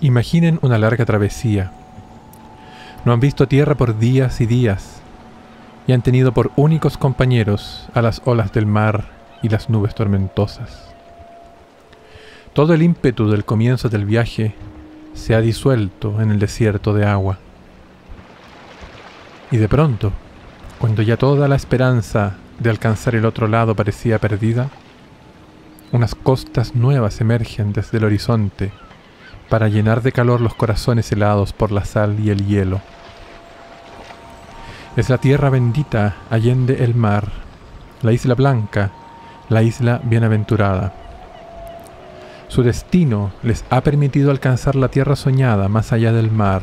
Imaginen una larga travesía. No han visto tierra por días y días, y han tenido por únicos compañeros a las olas del mar y las nubes tormentosas. Todo el ímpetu del comienzo del viaje se ha disuelto en el desierto de agua. Y de pronto, cuando ya toda la esperanza de alcanzar el otro lado parecía perdida, unas costas nuevas emergen desde el horizonte para llenar de calor los corazones helados por la sal y el hielo. Es la tierra bendita allende el mar, la isla blanca, la isla bienaventurada. Su destino les ha permitido alcanzar la tierra soñada más allá del mar,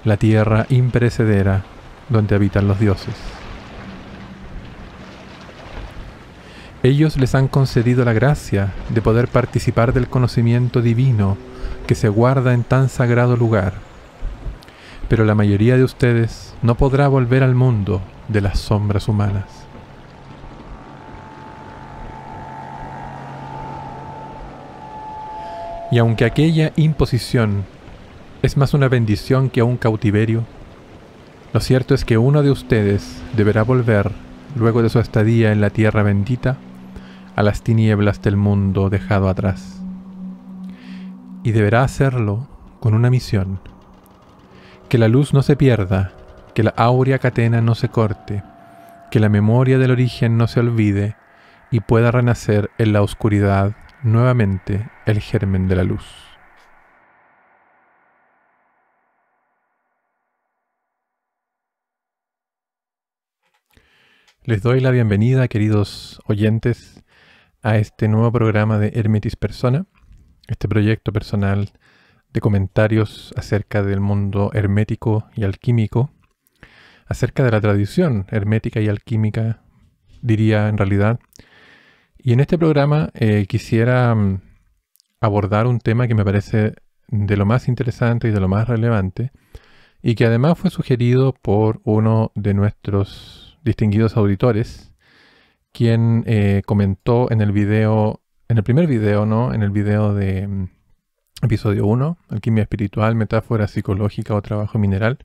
la tierra imperecedera donde habitan los dioses. Ellos les han concedido la gracia de poder participar del conocimiento divino que se guarda en tan sagrado lugar. Pero la mayoría de ustedes no podrá volver al mundo de las sombras humanas. Y aunque aquella imposición es más una bendición que un cautiverio, lo cierto es que uno de ustedes deberá volver, luego de su estadía en la tierra bendita, a las tinieblas del mundo dejado atrás. Y deberá hacerlo con una misión: que la luz no se pierda, que la áurea cadena no se corte, que la memoria del origen no se olvide y pueda renacer en la oscuridad nuevamente el germen de la luz. Les doy la bienvenida, queridos oyentes, a este nuevo programa de Hermetis Persona, este proyecto personal de comentarios acerca del mundo hermético y alquímico, acerca de la tradición hermética y alquímica, diría en realidad. Y en este programa quisiera abordar un tema que me parece de lo más interesante y de lo más relevante, y que además fue sugerido por uno de nuestros distinguidos auditores, quien comentó en el video, en el primer video, ¿no? En el video de episodio 1, Alquimia Espiritual, Metáfora Psicológica o Trabajo Mineral.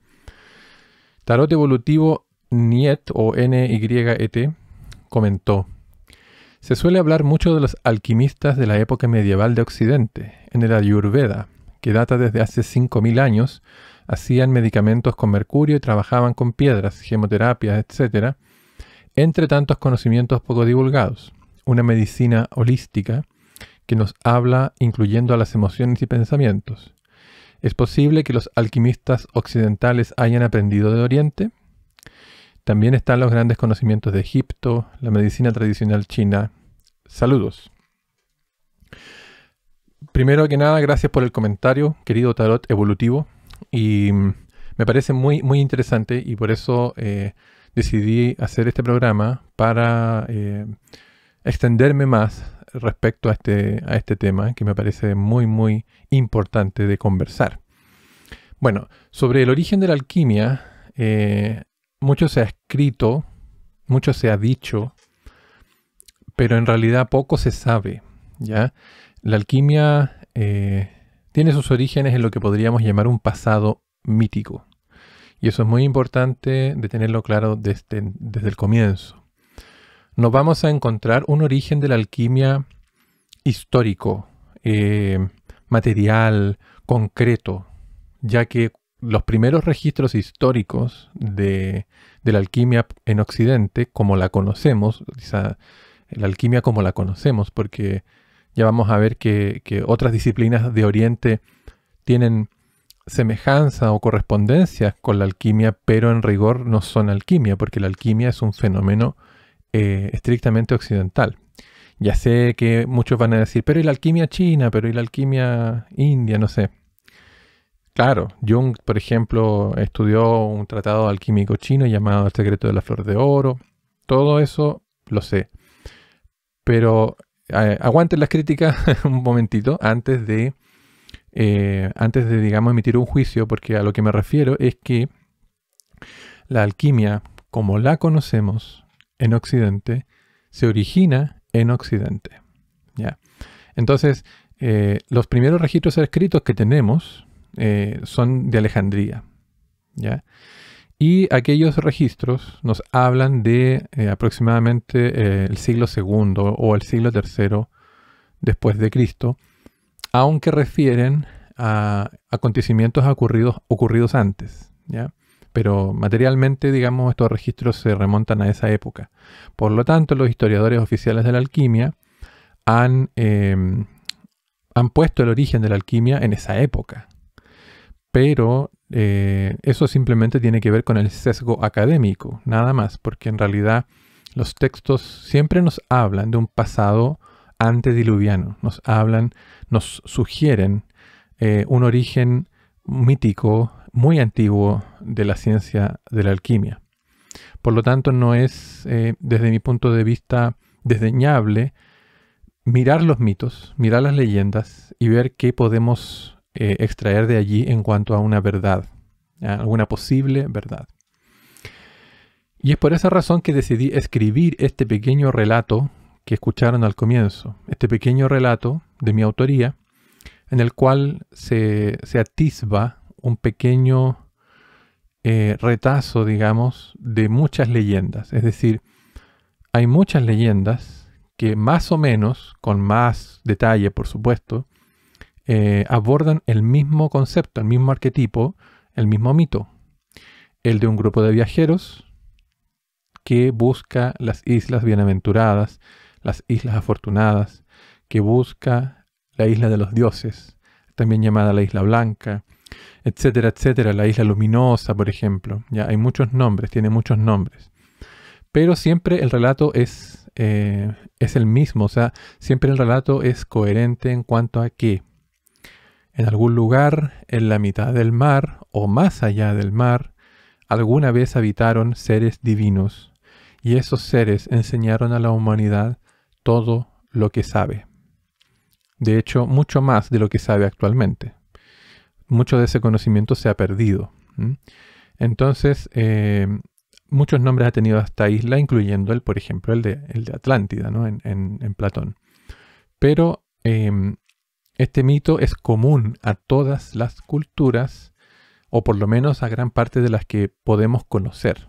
Tarot Evolutivo Niet o NYET comentó: se suele hablar mucho de los alquimistas de la época medieval de Occidente. En el Ayurveda, que data desde hace 5000 años, hacían medicamentos con mercurio y trabajaban con piedras, gemoterapias, etc., entre tantos conocimientos poco divulgados. Una medicina holística que nos habla incluyendo a las emociones y pensamientos. ¿Es posible que los alquimistas occidentales hayan aprendido de Oriente? También están los grandes conocimientos de Egipto, la medicina tradicional china. Saludos. Primero que nada, gracias por el comentario, querido Tarot Evolutivo. Y me parece muy, muy interesante, y por eso decidí hacer este programa para extenderme más respecto a este tema, que me parece muy, muy importante de conversar. Bueno, sobre el origen de la alquimia, mucho se ha escrito, mucho se ha dicho, pero en realidad poco se sabe, ¿ya? La alquimia tiene sus orígenes en lo que podríamos llamar un pasado mítico. Y eso es muy importante de tenerlo claro desde el comienzo. No vamos a encontrar un origen de la alquimia histórico, material, concreto, ya que los primeros registros históricos de la alquimia en Occidente, como la conocemos, la alquimia como la conocemos, porque ya vamos a ver que otras disciplinas de Oriente tienen semejanza o correspondencia con la alquimia, pero en rigor no son alquimia, porque la alquimia es un fenómeno estrictamente occidental. Ya sé que muchos van a decir, pero ¿y la alquimia china? ¿Pero y la alquimia india? No sé. Claro, Jung, por ejemplo, estudió un tratado alquímico chino llamado El secreto de la flor de oro. Todo eso lo sé. Pero aguanten las críticas un momentito antes de, digamos, emitir un juicio, porque a lo que me refiero es que la alquimia, como la conocemos en Occidente, se origina en Occidente, ¿ya? Entonces, los primeros registros escritos que tenemos son de Alejandría, ¿ya? Y aquellos registros nos hablan de aproximadamente el siglo II o el siglo III después de Cristo, aunque refieren a acontecimientos ocurridos antes, ¿ya? Pero materialmente, digamos, estos registros se remontan a esa época. Por lo tanto, los historiadores oficiales de la alquimia han puesto el origen de la alquimia en esa época. Pero eso simplemente tiene que ver con el sesgo académico, nada más, porque en realidad los textos siempre nos hablan de un pasado antediluviano, nos sugieren un origen mítico muy antiguo de la ciencia de la alquimia. Por lo tanto, no es, desde mi punto de vista, desdeñable mirar los mitos, mirar las leyendas y ver qué podemos extraer de allí en cuanto a una verdad, alguna posible verdad. Y es por esa razón que decidí escribir este pequeño relato que escucharon al comienzo, este pequeño relato de mi autoría, en el cual se atisba un pequeño retazo, digamos, de muchas leyendas. Es decir, hay muchas leyendas que más o menos, con más detalle por supuesto, abordan el mismo concepto, el mismo arquetipo, el mismo mito. El de un grupo de viajeros que busca las islas bienaventuradas, las islas afortunadas, que busca la isla de los dioses, también llamada la Isla Blanca, etcétera, etcétera, la Isla Luminosa, por ejemplo. Ya hay muchos nombres, tiene muchos nombres. Pero siempre el relato es el mismo, o sea, siempre el relato es coherente en cuanto a que en algún lugar, en la mitad del mar o más allá del mar, alguna vez habitaron seres divinos y esos seres enseñaron a la humanidad todo lo que sabe. De hecho, mucho más de lo que sabe actualmente. Mucho de ese conocimiento se ha perdido. Entonces, muchos nombres ha tenido esta isla, incluyendo por ejemplo, el de Atlántida, ¿no? en Platón. Pero este mito es común a todas las culturas, o por lo menos a gran parte de las que podemos conocer.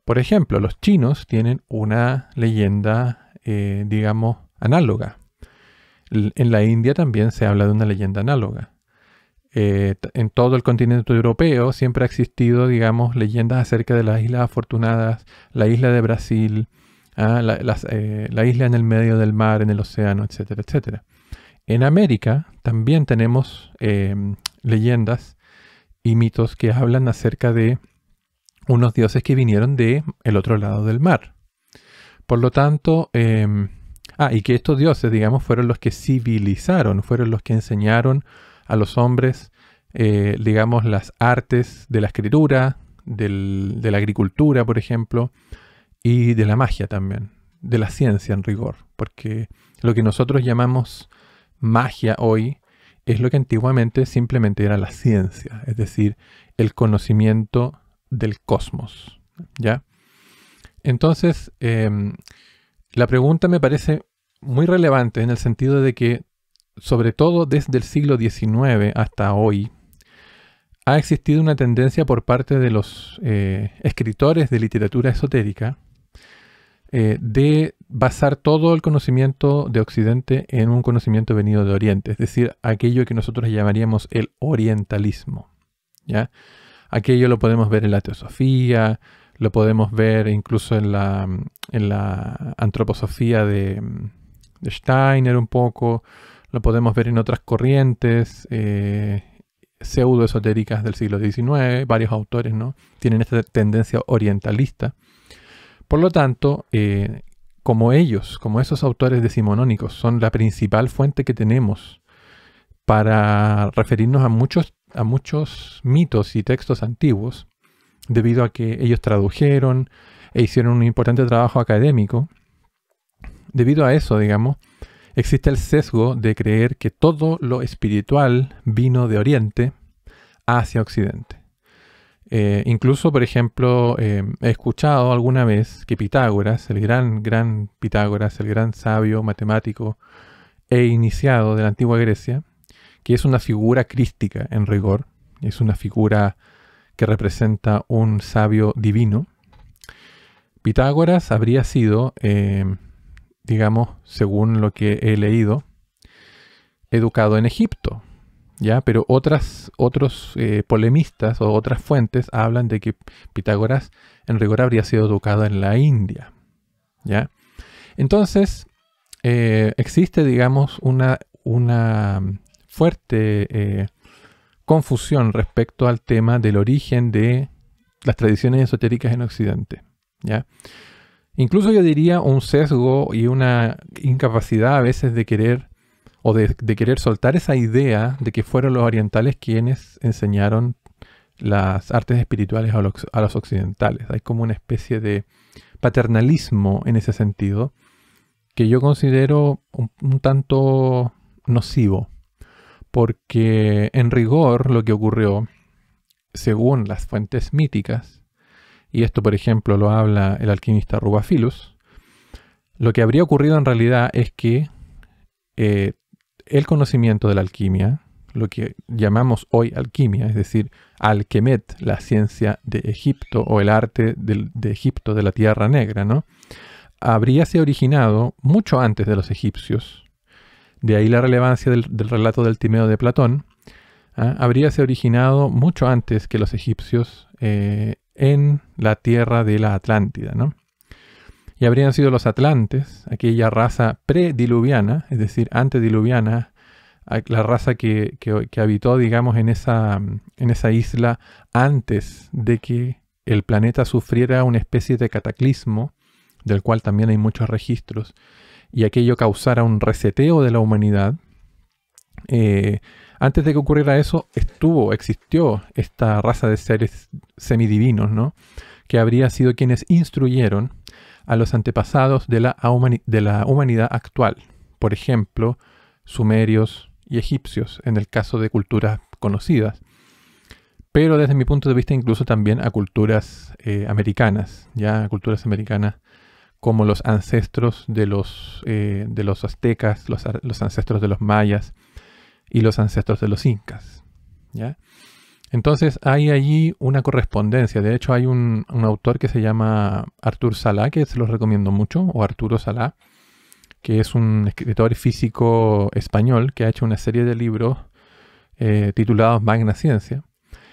Por ejemplo, los chinos tienen una leyenda, digamos, análoga. En la India también se habla de una leyenda análoga. En todo el continente europeo siempre ha existido, digamos, leyendas acerca de las islas afortunadas, la isla de Brasil, la isla en el medio del mar, en el océano, etcétera, etcétera. En América también tenemos leyendas y mitos que hablan acerca de unos dioses que vinieron de el otro lado del mar. Por lo tanto, y que estos dioses, digamos, fueron los que civilizaron, fueron los que enseñaron a los hombres, digamos, las artes de la escritura, de la agricultura, por ejemplo, y de la magia también, de la ciencia en rigor, porque lo que nosotros llamamos magia hoy es lo que antiguamente simplemente era la ciencia, es decir, el conocimiento del cosmos, ¿ya? Entonces, la pregunta me parece muy relevante en el sentido de que, sobre todo desde el siglo XIX hasta hoy, ha existido una tendencia por parte de los escritores de literatura esotérica de basar todo el conocimiento de Occidente en un conocimiento venido de Oriente, es decir, aquello que nosotros llamaríamos el orientalismo, ¿ya? Aquello lo podemos ver en la teosofía, lo podemos ver incluso en la antroposofía de Steiner un poco, lo podemos ver en otras corrientes pseudoesotéricas del siglo XIX, varios autores, ¿no? Tienen esta tendencia orientalista. Por lo tanto, como esos autores decimonónicos son la principal fuente que tenemos para referirnos a muchos mitos y textos antiguos, debido a que ellos tradujeron e hicieron un importante trabajo académico, debido a eso, digamos, existe el sesgo de creer que todo lo espiritual vino de Oriente hacia Occidente. Incluso, por ejemplo, he escuchado alguna vez que Pitágoras, el gran Pitágoras, el gran sabio matemático e iniciado de la antigua Grecia, que es una figura crística en rigor, es una figura que representa un sabio divino. Pitágoras habría sido, digamos, según lo que he leído, educado en Egipto, ¿ya? Pero otros polemistas o otras fuentes hablan de que Pitágoras en rigor habría sido educado en la India, ¿ya? Entonces, existe, digamos, una fuerte confusión respecto al tema del origen de las tradiciones esotéricas en Occidente, ¿ya? Incluso yo diría un sesgo y una incapacidad a veces de querer o de querer soltar esa idea de que fueron los orientales quienes enseñaron las artes espirituales a los occidentales. Hay como una especie de paternalismo en ese sentido que yo considero un tanto nocivo, porque en rigor lo que ocurrió, según las fuentes míticas, y esto por ejemplo lo habla el alquimista Rubaphilus, lo que habría ocurrido en realidad es que el conocimiento de la alquimia, lo que llamamos hoy alquimia, es decir, Alkemet, la ciencia de Egipto o el arte de Egipto, de la Tierra Negra, ¿no? Habríase originado mucho antes de los egipcios. De ahí la relevancia del relato del Timeo de Platón. Habríase originado mucho antes que los egipcios en la tierra de la Atlántida, ¿no? Y habrían sido los atlantes, aquella raza prediluviana, es decir, antediluviana, la raza que habitó, digamos, en esa isla antes de que el planeta sufriera una especie de cataclismo, del cual también hay muchos registros, y aquello causara un reseteo de la humanidad. Antes de que ocurriera eso, existió esta raza de seres semidivinos, ¿no? Que habría sido quienes instruyeron a los antepasados de la humanidad actual. Por ejemplo, sumerios y egipcios, en el caso de culturas conocidas. Pero desde mi punto de vista incluso también a culturas americanas, ya culturas americanas como los ancestros de los aztecas, los ancestros de los mayas y los ancestros de los incas, ¿ya? Entonces hay allí una correspondencia. De hecho hay un autor que se llama Artur Salá, que se los recomiendo mucho, o Arturo Salá, que es un escritor físico español que ha hecho una serie de libros titulados Magna Ciencia.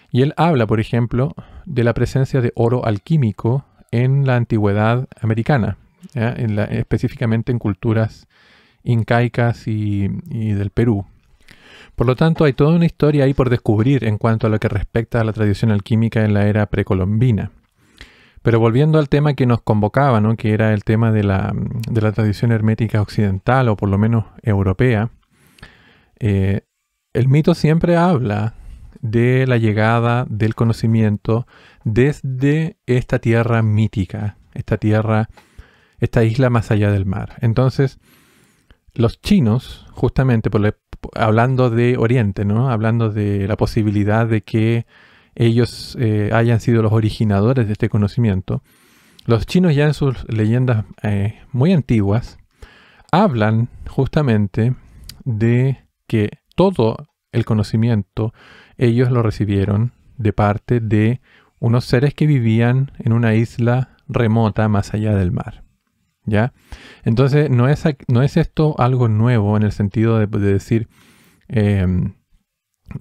Y él habla, por ejemplo, de la presencia de oro alquímico en la antigüedad americana, específicamente en culturas incaicas y del Perú. Por lo tanto, hay toda una historia ahí por descubrir en cuanto a lo que respecta a la tradición alquímica en la era precolombina. Pero volviendo al tema que nos convocaba, ¿no? Que era el tema de la tradición hermética occidental, o por lo menos europea, el mito siempre habla de la llegada del conocimiento desde esta tierra mítica, esta isla más allá del mar. Entonces, los chinos, justamente hablando de Oriente, ¿no? Hablando de la posibilidad de que ellos hayan sido los originadores de este conocimiento, los chinos ya en sus leyendas muy antiguas hablan justamente de que todo el conocimiento ellos lo recibieron de parte de unos seres que vivían en una isla remota más allá del mar, ¿ya? Entonces no es esto algo nuevo en el sentido de decir,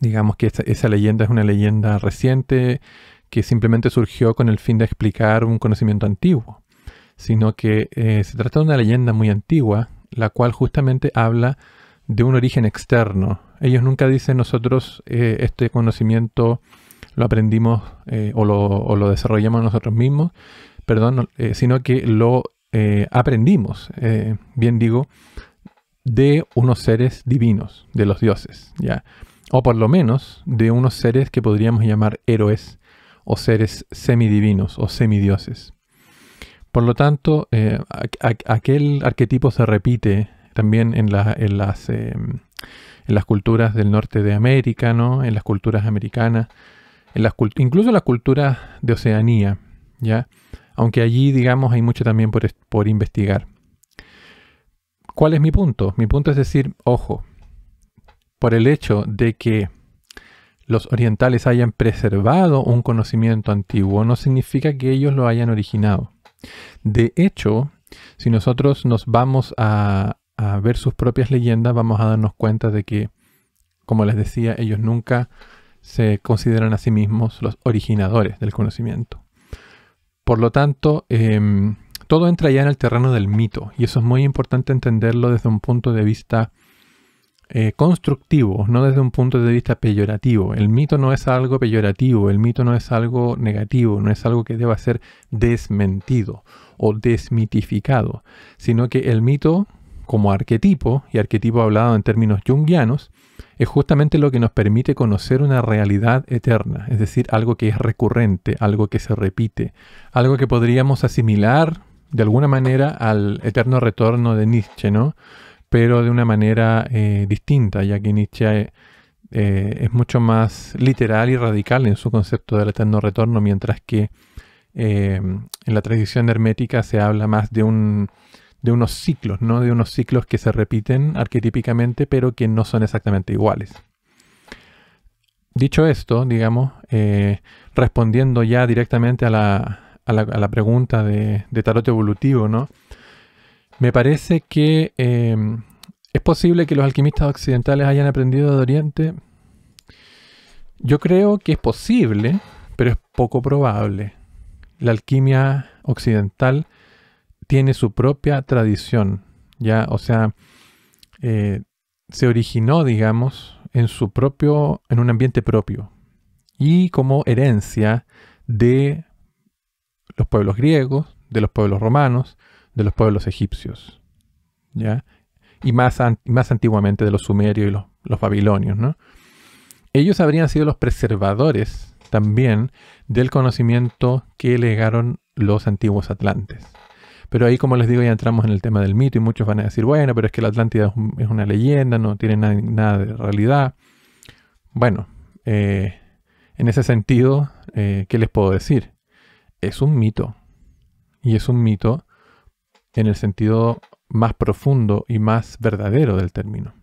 digamos que esa leyenda es una leyenda reciente que simplemente surgió con el fin de explicar un conocimiento antiguo, sino que se trata de una leyenda muy antigua, la cual justamente habla de un origen externo. Ellos nunca dicen nosotros este conocimiento lo aprendimos o lo desarrollamos nosotros mismos, sino que lo aprendimos, bien digo, de unos seres divinos, de los dioses, ¿ya? O por lo menos de unos seres que podríamos llamar héroes o seres semidivinos o semidioses. Por lo tanto, aquel arquetipo se repite también en las culturas del norte de América, ¿no? En las culturas americanas, incluso en las culturas de Oceanía, ¿ya? Aunque allí, digamos, hay mucho también por investigar. ¿Cuál es mi punto? Mi punto es decir, ojo, por el hecho de que los orientales hayan preservado un conocimiento antiguo, no significa que ellos lo hayan originado. De hecho, si nosotros nos vamos a ver sus propias leyendas, vamos a darnos cuenta de que, como les decía, ellos nunca se consideran a sí mismos los originadores del conocimiento. Por lo tanto, todo entra ya en el terreno del mito, y eso es muy importante entenderlo desde un punto de vista constructivo, no desde un punto de vista peyorativo. El mito no es algo peyorativo, el mito no es algo negativo, no es algo que deba ser desmentido o desmitificado, sino que el mito, como arquetipo, y arquetipo hablado en términos junguianos, es justamente lo que nos permite conocer una realidad eterna, es decir, algo que es recurrente, algo que se repite, algo que podríamos asimilar de alguna manera al eterno retorno de Nietzsche, ¿no? Pero de una manera distinta, ya que Nietzsche es mucho más literal y radical en su concepto del eterno retorno, mientras que en la tradición hermética se habla más de unos ciclos, ¿no? De unos ciclos que se repiten arquetípicamente, pero que no son exactamente iguales. Dicho esto, digamos, respondiendo ya directamente a la pregunta de tarot evolutivo, ¿no? Me parece que es posible que los alquimistas occidentales hayan aprendido de Oriente. Yo creo que es posible, pero es poco probable. La alquimia occidental tiene su propia tradición, ¿ya? O sea, se originó, digamos, en un ambiente propio y como herencia de los pueblos griegos, de los pueblos romanos, de los pueblos egipcios, ¿ya? Y más antiguamente de los sumerios y los babilonios, ¿no? Ellos habrían sido los preservadores también del conocimiento que legaron los antiguos atlantes. Pero ahí, como les digo, ya entramos en el tema del mito y muchos van a decir, bueno, pero es que la Atlántida es una leyenda, no tiene nada de realidad. Bueno, en ese sentido, ¿qué les puedo decir? Es un mito. Y es un mito en el sentido más profundo y más verdadero del término.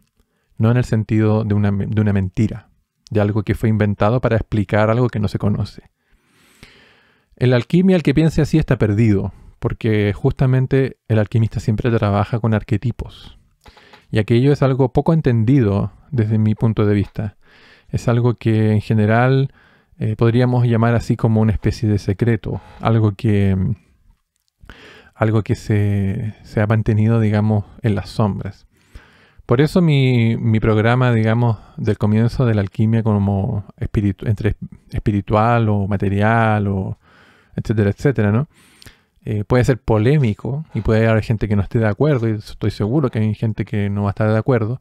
No en el sentido de una mentira, de algo que fue inventado para explicar algo que no se conoce. En la alquimia, el que piense así está perdido, porque justamente el alquimista siempre trabaja con arquetipos. Y aquello es algo poco entendido desde mi punto de vista. Es algo que en general podríamos llamar así como una especie de secreto, algo que se ha mantenido, digamos, en las sombras. Por eso mi programa, digamos, del comienzo de la alquimia como entre espiritual o material, o etcétera, etcétera, ¿no? Puede ser polémico y puede haber gente que no esté de acuerdo, y estoy seguro que hay gente que no va a estar de acuerdo,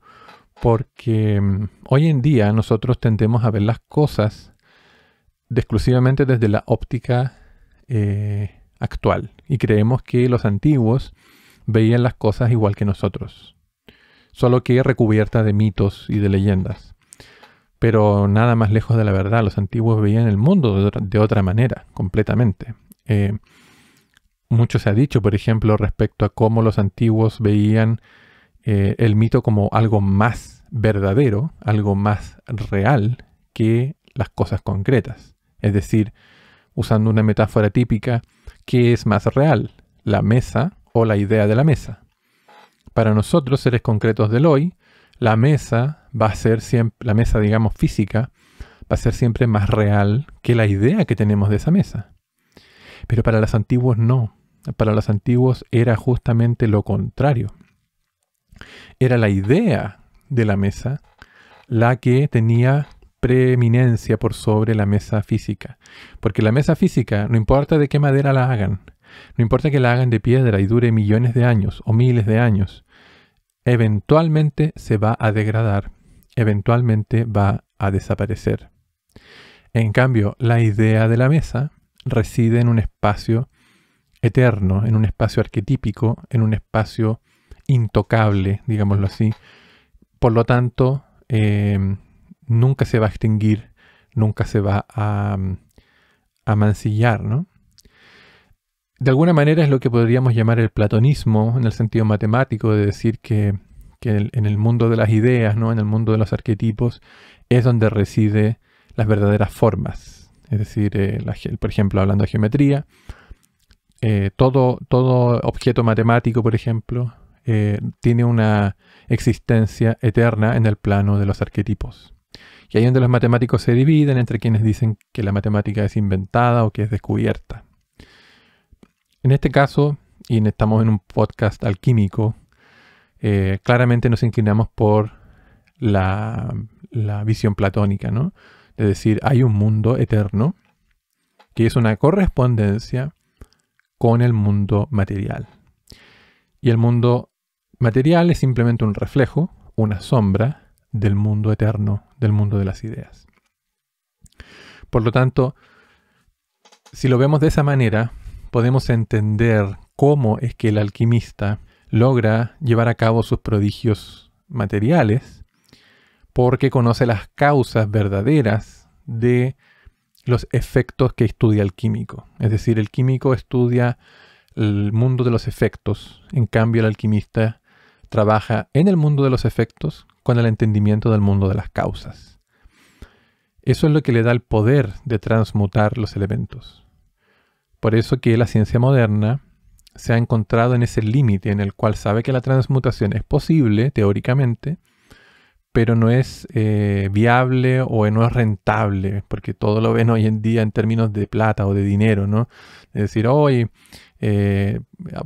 porque hoy en día nosotros tendemos a ver las cosas exclusivamente desde la óptica actual, y creemos que los antiguos veían las cosas igual que nosotros, solo que recubierta de mitos y de leyendas. Pero nada más lejos de la verdad. Los antiguos veían el mundo de otra manera, completamente. Mucho se ha dicho, por ejemplo, respecto a cómo los antiguos veían el mito como algo más verdadero, algo más real que las cosas concretas. Es decir, usando una metáfora típica, ¿qué es más real? ¿La mesa o la idea de la mesa? Para nosotros, seres concretos del hoy, la mesa va a ser siempre, la mesa, digamos, física, va a ser siempre más real que la idea que tenemos de esa mesa. Pero para los antiguos no. Para los antiguos era justamente lo contrario. Era la idea de la mesa la que tenía preeminencia por sobre la mesa física. Porque la mesa física, no importa de qué madera la hagan, no importa que la hagan de piedra y dure millones de años o miles de años, eventualmente se va a degradar, eventualmente va a desaparecer. En cambio, la idea de la mesa reside en un espacio eterno, en un espacio arquetípico, en un espacio intocable, digámoslo así. Por lo tanto, nunca se va a extinguir, nunca se va a mancillar, ¿no? de alguna manera es lo que podríamos llamar el platonismo en el sentido matemático, de decir que en el mundo de las ideas, ¿no? En el mundo de los arquetipos, es donde reside las verdaderas formas. Es decir, por ejemplo, hablando de geometría, todo objeto matemático, por ejemplo, tiene una existencia eterna en el plano de los arquetipos. Y ahí es donde los matemáticos se dividen entre quienes dicen que la matemática es inventada o que es descubierta. En este caso, y estamos en un podcast alquímico, claramente nos inclinamos por la visión platónica, ¿no? Es decir, hay un mundo eterno que es una correspondencia con el mundo material. Y el mundo material es simplemente un reflejo, una sombra del mundo eterno, del mundo de las ideas. Por lo tanto, si lo vemos de esa manera, podemos entender cómo es que el alquimista logra llevar a cabo sus prodigios materiales, porque conoce las causas verdaderas de los efectos que estudia el químico. Es decir, el químico estudia el mundo de los efectos, en cambio el alquimista trabaja en el mundo de los efectos con el entendimiento del mundo de las causas. Eso es lo que le da el poder de transmutar los elementos. Por eso que la ciencia moderna se ha encontrado en ese límite en el cual sabe que la transmutación es posible, teóricamente, pero no es viable o no es rentable, porque todo lo ven hoy en día en términos de plata o de dinero, ¿no? Es decir, hoy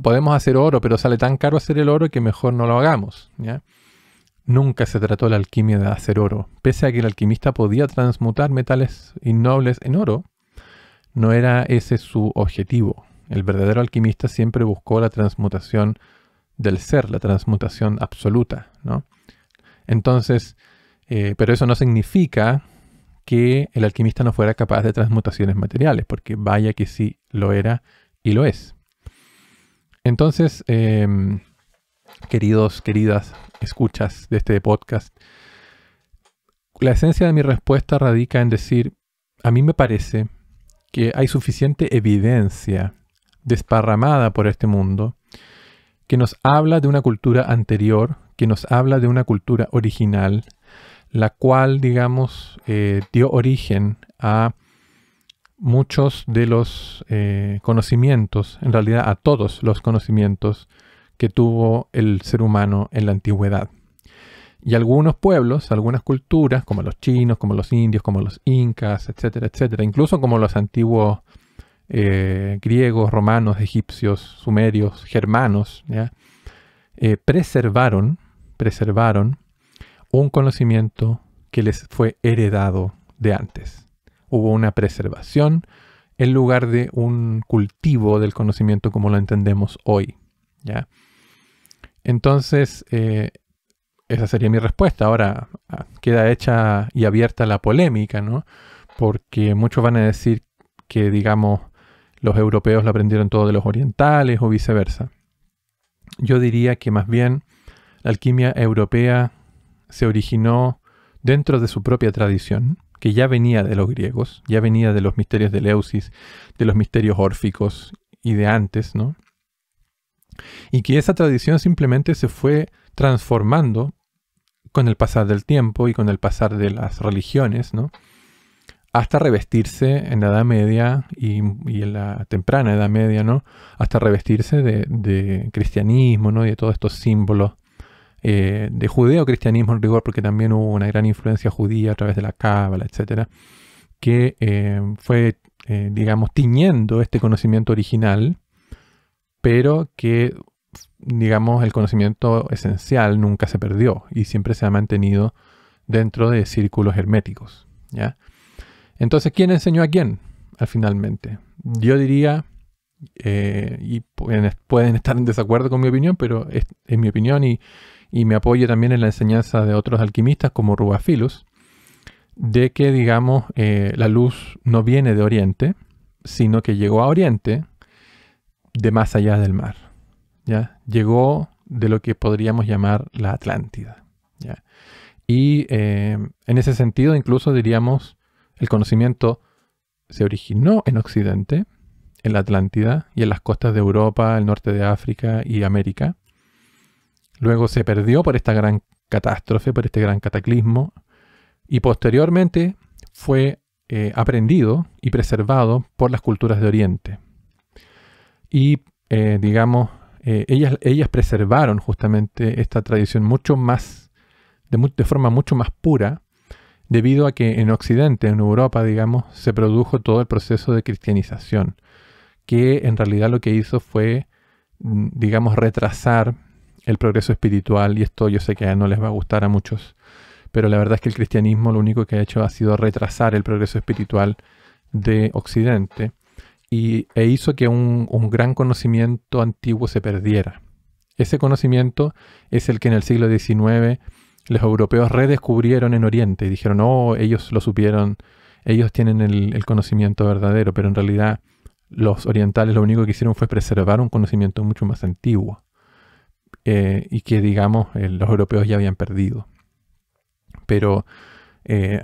podemos hacer oro, pero sale tan caro hacer el oro que mejor no lo hagamos, ¿ya? Nunca se trató la alquimia de hacer oro. Pese a que el alquimista podía transmutar metales innobles en oro, no era ese su objetivo. El verdadero alquimista siempre buscó la transmutación del ser, la transmutación absoluta, ¿no? Entonces, pero eso no significa que el alquimista no fuera capaz de transmutaciones materiales, porque vaya que sí lo era y lo es. Entonces, queridas escuchas de este podcast, la esencia de mi respuesta radica en decir, a mí me parece que hay suficiente evidencia desparramada por este mundo que nos habla de una cultura anterior, que nos habla de una cultura original, la cual, digamos, dio origen a muchos de los conocimientos, en realidad a todos los conocimientos que tuvo el ser humano en la antigüedad. Y algunos pueblos, algunas culturas, como los chinos, como los indios, como los incas, etcétera, etcétera, incluso como los antiguos griegos, romanos, egipcios, sumerios, germanos, ¿ya? Preservaron un conocimiento que les fue heredado de antes. Hubo una preservación en lugar de un cultivo del conocimiento como lo entendemos hoy, ¿ya? Entonces, esa sería mi respuesta. Ahora queda hecha y abierta la polémica, ¿no? Porque muchos van a decir que, digamos, los europeos lo aprendieron todo de los orientales o viceversa. Yo diría que más bien la alquimia europea se originó dentro de su propia tradición, que ya venía de los griegos, ya venía de los misterios de Eleusis, de los misterios órficos y de antes, ¿no? Y que esa tradición simplemente se fue transformando con el pasar del tiempo y con el pasar de las religiones, ¿no? Hasta revestirse en la Edad Media y en la temprana Edad Media, ¿no? Hasta revestirse de cristianismo, ¿no? Y de todos estos símbolos de judeo-cristianismo en rigor, porque también hubo una gran influencia judía a través de la cábala, etcétera, que fue, digamos, tiñendo este conocimiento original, pero que, digamos, el conocimiento esencial nunca se perdió y siempre se ha mantenido dentro de círculos herméticos, ¿ya? Entonces, ¿quién enseñó a quién? Finalmente. Yo diría, y pueden estar en desacuerdo con mi opinión, pero es mi opinión y me apoyo también en la enseñanza de otros alquimistas como Rubafilus, de que, digamos, la luz no viene de Oriente, sino que llegó a Oriente de más allá del mar, ¿ya? Llegó de lo que podríamos llamar la Atlántida, ¿ya? Y en ese sentido, incluso diríamos, el conocimiento se originó en Occidente, en la Atlántida y en las costas de Europa, el norte de África y América. Luego se perdió por esta gran catástrofe, por este gran cataclismo, y posteriormente fue aprendido y preservado por las culturas de Oriente. Y, ellas preservaron justamente esta tradición mucho más, de forma mucho más pura, debido a que en Occidente, en Europa, se produjo todo el proceso de cristianización, que en realidad lo que hizo fue, retrasar el progreso espiritual, y esto yo sé que no les va a gustar a muchos, pero la verdad es que el cristianismo lo único que ha hecho ha sido retrasar el progreso espiritual de Occidente e hizo que un gran conocimiento antiguo se perdiera. Ese conocimiento es el que en el siglo XIX los europeos redescubrieron en Oriente y dijeron, oh, ellos lo supieron, ellos tienen el conocimiento verdadero, pero en realidad los orientales lo único que hicieron fue preservar un conocimiento mucho más antiguo y que, los europeos ya habían perdido. Pero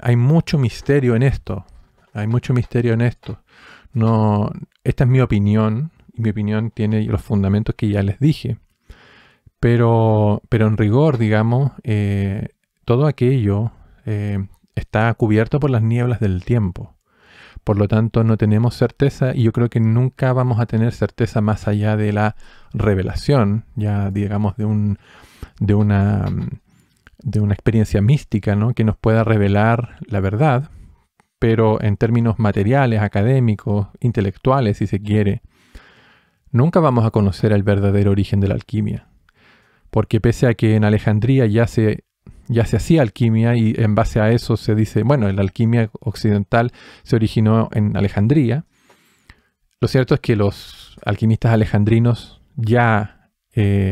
hay mucho misterio en esto, No, esta es mi opinión, y mi opinión tiene los fundamentos que ya les dije. Pero en rigor, todo aquello está cubierto por las nieblas del tiempo. Por lo tanto, no tenemos certeza, y yo creo que nunca vamos a tener certeza más allá de la revelación, ya de una experiencia mística, ¿no? Que nos pueda revelar la verdad, pero en términos materiales, académicos, intelectuales, si se quiere, nunca vamos a conocer el verdadero origen de la alquimia. Porque pese a que en Alejandría ya se hacía alquimia y en base a eso se dice, bueno, la alquimia occidental se originó en Alejandría, lo cierto es que los alquimistas alejandrinos ya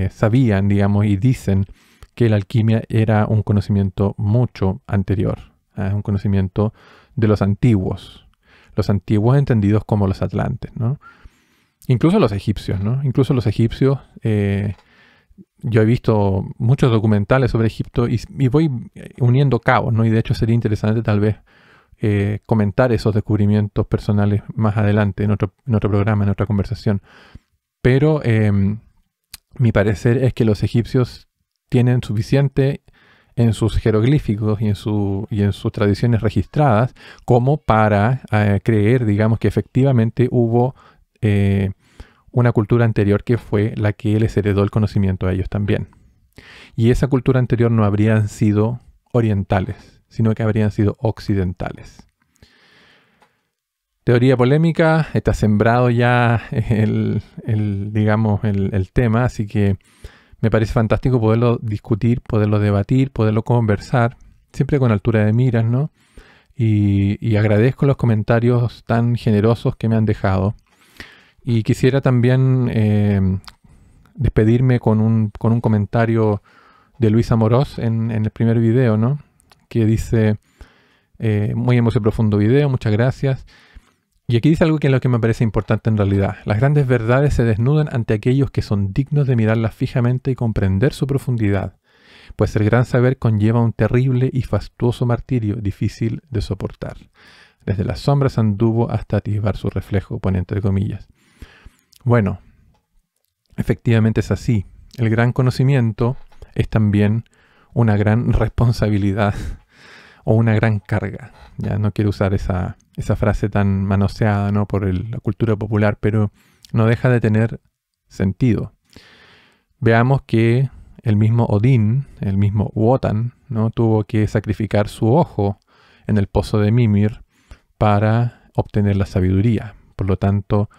sabían, y dicen que la alquimia era un conocimiento mucho anterior, un conocimiento de los antiguos entendidos como los atlantes, ¿no? Incluso los egipcios, ¿no? Yo he visto muchos documentales sobre Egipto y voy uniendo cabos, ¿no? Y de hecho sería interesante tal vez comentar esos descubrimientos personales más adelante en otro programa, en otra conversación. Pero mi parecer es que los egipcios tienen suficiente en sus jeroglíficos y en sus tradiciones registradas como para creer, que efectivamente hubo una cultura anterior que fue la que les heredó el conocimiento a ellos también. Y esa cultura anterior no habrían sido orientales, sino que habrían sido occidentales. Teoría polémica, está sembrado ya el tema, así que me parece fantástico poderlo discutir, poderlo debatir, poderlo conversar, siempre con altura de miras, ¿no? Y agradezco los comentarios tan generosos que me han dejado. Y quisiera también despedirme con un comentario de Luis Amorós en el primer video, ¿no? Que dice, muy hermoso y profundo video, muchas gracias. Y aquí dice algo que es lo que me parece importante en realidad. Las grandes verdades se desnudan ante aquellos que son dignos de mirarlas fijamente y comprender su profundidad, pues el gran saber conlleva un terrible y fastuoso martirio difícil de soportar. Desde las sombras anduvo hasta atisbar su reflejo, pone entre comillas. Bueno, efectivamente es así. El gran conocimiento es también una gran responsabilidad o una gran carga. Ya no quiero usar esa frase tan manoseada, ¿no? por la cultura popular, pero no deja de tener sentido. Veamos que el mismo Odín, el mismo Wotan, ¿no? tuvo que sacrificar su ojo en el pozo de Mimir para obtener la sabiduría. Por lo tanto,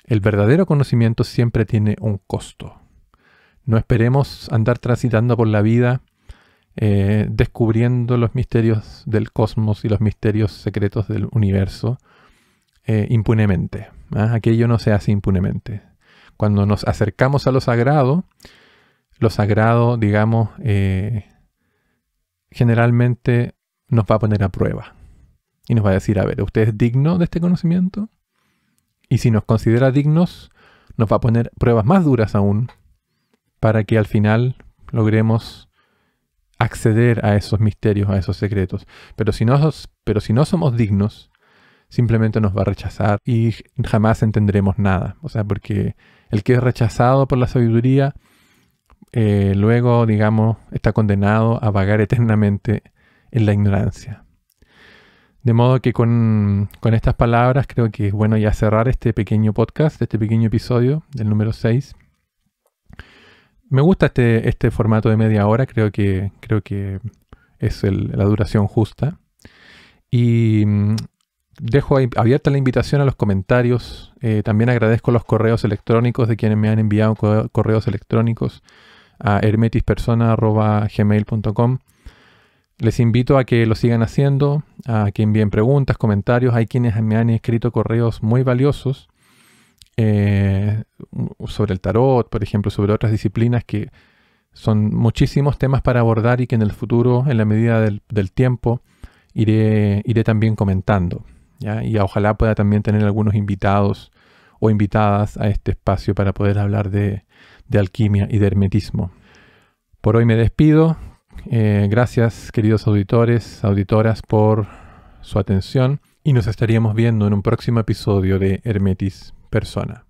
el verdadero conocimiento siempre tiene un costo. No esperemos andar transitando por la vida descubriendo los misterios del cosmos y los misterios secretos del universo impunemente. Aquello no se hace impunemente. Cuando nos acercamos a lo sagrado, generalmente nos va a poner a prueba. Y nos va a decir, a ver, ¿usted es digno de este conocimiento? Y si nos considera dignos, nos va a poner pruebas más duras aún para que al final logremos acceder a esos misterios, a esos secretos. Pero si no somos dignos, simplemente nos va a rechazar y jamás entenderemos nada. O sea, porque el que es rechazado por la sabiduría, luego, digamos, está condenado a vagar eternamente en la ignorancia. De modo que con estas palabras creo que es bueno ya cerrar este pequeño podcast, este pequeño episodio del número 6. Me gusta este formato de media hora, creo que es la duración justa. Y dejo ahí abierta la invitación a los comentarios. También agradezco los correos electrónicos de quienes me han enviado correos electrónicos a hermetispersona@gmail.com. Les invito a que lo sigan haciendo, a que envíen preguntas, comentarios. Hay quienes me han escrito correos muy valiosos sobre el tarot, por ejemplo, sobre otras disciplinas que son muchísimos temas para abordar y que en el futuro, en la medida del tiempo, iré también comentando, ¿ya? Y ojalá pueda también tener algunos invitados o invitadas a este espacio para poder hablar de alquimia y de hermetismo. Por hoy me despido. Gracias, queridos auditores, auditoras, por su atención y nos estaríamos viendo en un próximo episodio de Hermetis Persona.